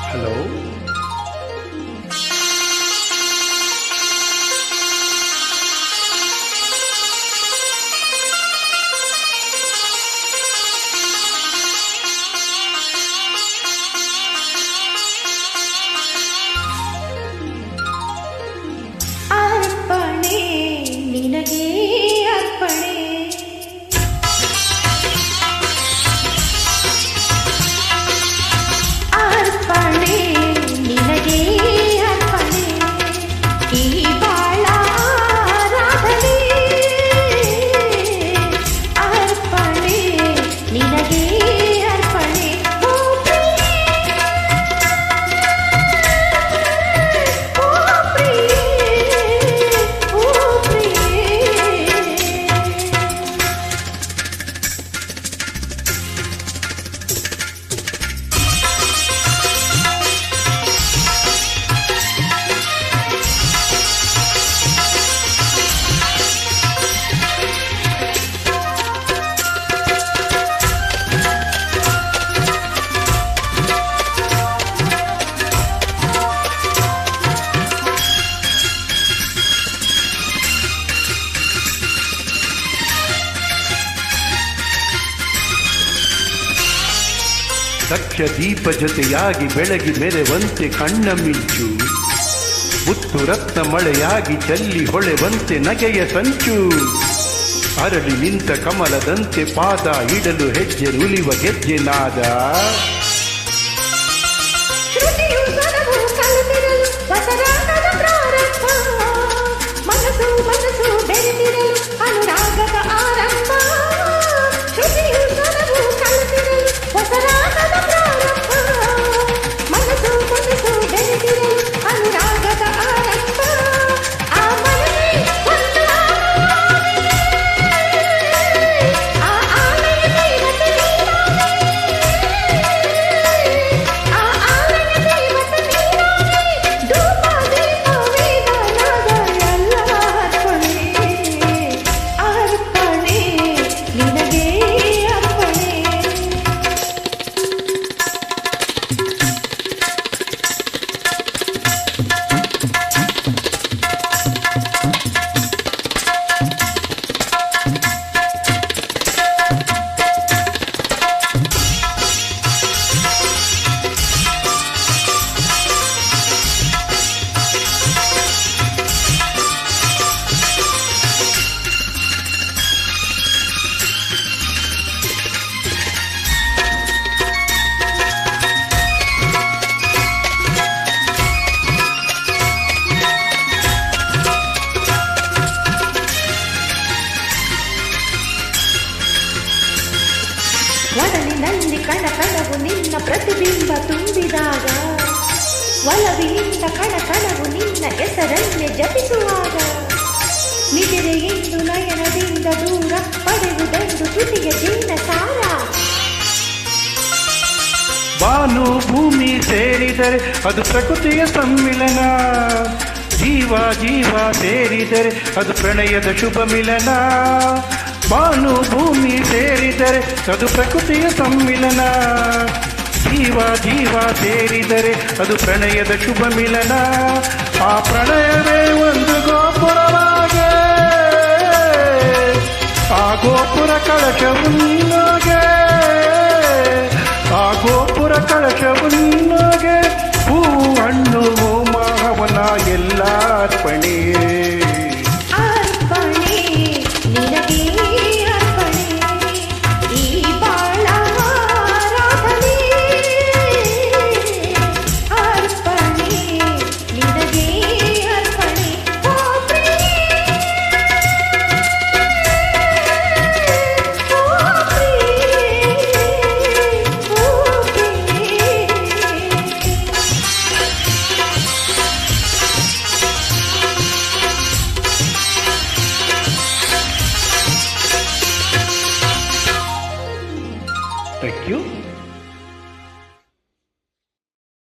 Hello, ಅರ್ಪಣೆ ನಿನಗೆ ಅರ್ಪಣೆ, ಅರ್ಪಣೆ ನಿನಗೆ ಅರ್ಪಣೆ, ಈ ಬಾಳ ಆರಾಧನೆ, ಅರ್ಪಣೆ ನಿನಗೆ ಅರ್ಪಣೆ. ಓ ಪ್ರಿಯೆ, ಓ ಪ್ರಿಯೆ. ದಕ್ಷ ದೀಪ ಜೊತೆಯಾಗಿ ಬೆಳಗಿ ಮೆರೆವಂತೆ ಕಣ್ಣ ಮಿಂಚು, ಮುತ್ತು ರತ್ನ ಮಳೆಯಾಗಿ ಚಲ್ಲಿ ಹೊಳೆವಂತೆ ನಗೆಯ ಸಂಚು, ಅರಳಿ ನಿಂತ ಕಮಲದಂತೆ ಪಾದ ಇಡಲು ಹೆಜ್ಜೆ ನುಲಿವ ಗೆಜ್ಜೆ ನಾದ, ಶ್ರುತಿಯು ಸ್ವರವು ಕಲಿತಿರಲು ವಸರಾಗದ ಪ್ರಾರಂಭ, ಮನಸ್ಸು ಮನಸ್ಸು ಬೆರೆತಿರಲು ಅನುರಾಗದ ಆರಂಭ, ಶ್ರುತಿಯು ಸ್ವರವು ಕಲಿತಿರಲು ವಸರಾಗದ ಪ್ರಾರಂಭ, ಮನಸ್ಸು ಮನಸ್ಸು ಬೆರೆತಿರಲು ಅನುರಾಗದ ಆರಂಭ, ಆ ಮನವೇ ಒಂದು ಆ ಆಲಯ ದೈವತೆ ಆ ಆಲಯ ದೈವತೆ ಧೂಪ ದೀಪ ವೇದ ನಾಗರೆಲ್ಲ ಅರ್ಪಣೆ, ಅರ್ಪಣೆ ನಿನಗೆ ಅರ್ಪಣೆ. ಒಡಲಿನಲ್ಲಿ ಕಣ ಕಣವು ನಿನ್ನ ಪ್ರತಿಬಿಂಬ ತುಂಬಿದಾಗ, ಒಲವಿನಿಂದ ಕಣ ಕಣವು ನಿನ್ನ ಹೆಸರನ್ನೇ ಜಪಿಸುವಾಗ, ನಿದಿರೆಯೆಂದು ನಯನದಿಂದ ದೂರ ಪಡೆಯುವುದೆಂದು ತುಟಿಯ ಜೀನ ಸಾರ. ಬಾನು ಭೂಮಿ ಸೇರಿದರೆ ಅದು ಪ್ರಕೃತಿಯ ಸಮ್ಮಿಲನ, ಜೀವ ಜೀವ ಸೇರಿದರೆ ಅದು ಪ್ರಣಯದ ಶುಭ ಮಿಲನ, ಬಾನು ಭೂಮಿ ಸೇರಿದರೆ ಅದು ಪ್ರಕೃತಿಯ ಸಮ್ಮಿಲನ, ಜೀವ ಜೀವ ಸೇರಿದರೆ ಅದು ಪ್ರಣಯದ ಶುಭ ಮಿಲನ, ಆ ಪ್ರಣಯವೇ ಒಂದು ಗೋಪುರವಾಗೆ, ಆ ಗೋಪುರ ಕಳಶವು